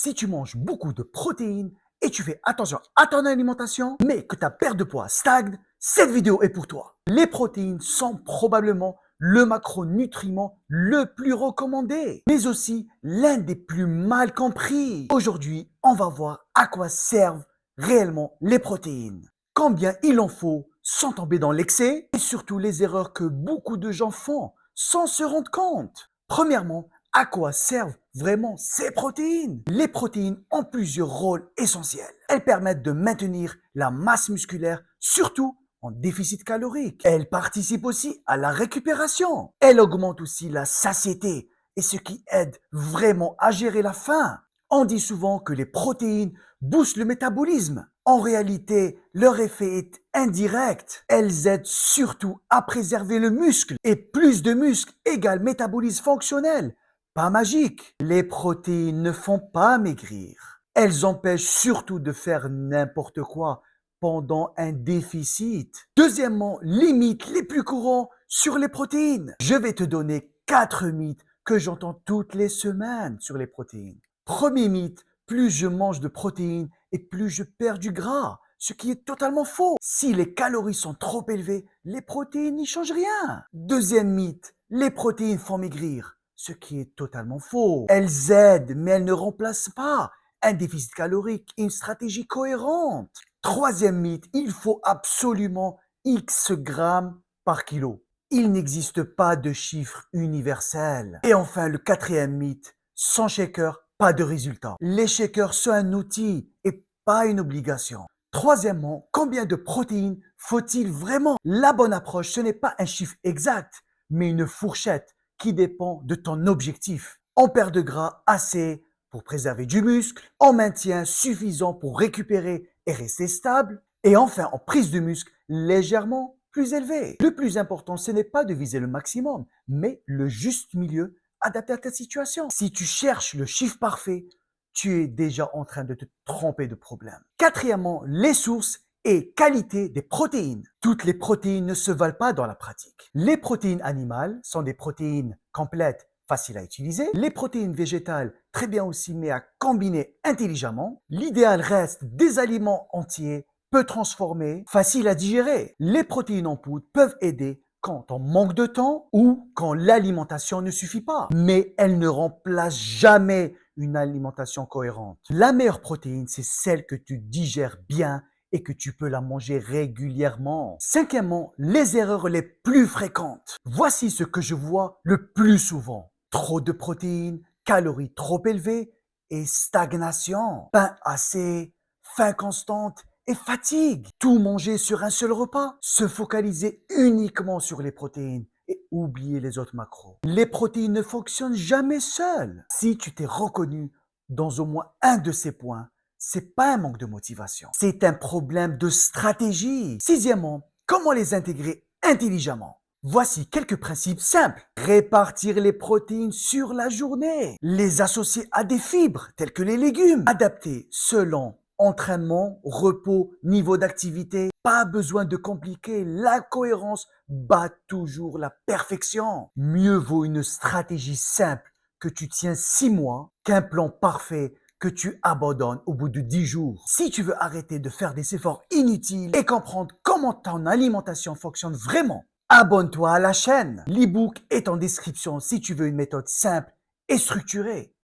Si tu manges beaucoup de protéines et tu fais attention à ton alimentation, mais que ta perte de poids stagne, cette vidéo est pour toi. Les protéines sont probablement le macronutriment le plus recommandé, mais aussi l'un des plus mal compris. Aujourd'hui, on va voir à quoi servent réellement les protéines, combien il en faut sans tomber dans l'excès et surtout les erreurs que beaucoup de gens font sans se rendre compte. Premièrement, à quoi servent vraiment ces protéines? Les protéines ont plusieurs rôles essentiels. Elles permettent de maintenir la masse musculaire, surtout en déficit calorique. Elles participent aussi à la récupération. Elles augmentent aussi la satiété, et ce qui aide vraiment à gérer la faim. On dit souvent que les protéines boostent le métabolisme. En réalité, leur effet est indirect. Elles aident surtout à préserver le muscle. Et plus de muscle égale métabolisme fonctionnel. Pas magique. Les protéines ne font pas maigrir. Elles empêchent surtout de faire n'importe quoi pendant un déficit. Deuxièmement, les mythes les plus courants sur les protéines. Je vais te donner 4 mythes que j'entends toutes les semaines sur les protéines. Premier mythe, plus je mange de protéines et plus je perds du gras, ce qui est totalement faux. Si les calories sont trop élevées, les protéines n'y changent rien. Deuxième mythe, les protéines font maigrir, ce qui est totalement faux. Elles aident, mais elles ne remplacent pas un déficit calorique et une stratégie cohérente. Troisième mythe, il faut absolument X grammes par kilo. Il n'existe pas de chiffre universel. Et enfin, le quatrième mythe, sans shaker, pas de résultat. Les shakers sont un outil et pas une obligation. Troisièmement, combien de protéines faut-il vraiment? La bonne approche, ce n'est pas un chiffre exact, mais une fourchette qui dépend de ton objectif. On perd de gras assez pour préserver du muscle, en maintien suffisant pour récupérer et rester stable, et enfin en prise de muscle légèrement plus élevée. Le plus important, ce n'est pas de viser le maximum, mais le juste milieu adapté à ta situation. Si tu cherches le chiffre parfait, tu es déjà en train de te tromper de problème. Quatrièmement, les sources et qualité des protéines. Toutes les protéines ne se valent pas dans la pratique. Les protéines animales sont des protéines complètes, faciles à utiliser. Les protéines végétales, très bien aussi, mais à combiner intelligemment. L'idéal reste des aliments entiers, peu transformés, faciles à digérer. Les protéines en poudre peuvent aider quand on manque de temps ou quand l'alimentation ne suffit pas. Mais elles ne remplacent jamais une alimentation cohérente. La meilleure protéine, c'est celle que tu digères bien et que tu peux la manger régulièrement. Cinquièmement, les erreurs les plus fréquentes. Voici ce que je vois le plus souvent. Trop de protéines, calories trop élevées et stagnation. Pain assez, faim constante et fatigue. Tout manger sur un seul repas. Se focaliser uniquement sur les protéines et oublier les autres macros. Les protéines ne fonctionnent jamais seules. Si tu t'es reconnu dans au moins un de ces points, c'est pas un manque de motivation. C'est un problème de stratégie. Sixièmement, comment les intégrer intelligemment? Voici quelques principes simples. Répartir les protéines sur la journée. Les associer à des fibres telles que les légumes. Adapter selon entraînement, repos, niveau d'activité. Pas besoin de compliquer. La cohérence bat toujours la perfection. Mieux vaut une stratégie simple que tu tiens 6 mois qu'un plan parfait que tu abandonnes au bout de 10 jours. Si tu veux arrêter de faire des efforts inutiles et comprendre comment ton alimentation fonctionne vraiment, abonne-toi à la chaîne. L'ebook est en description si tu veux une méthode simple et structurée.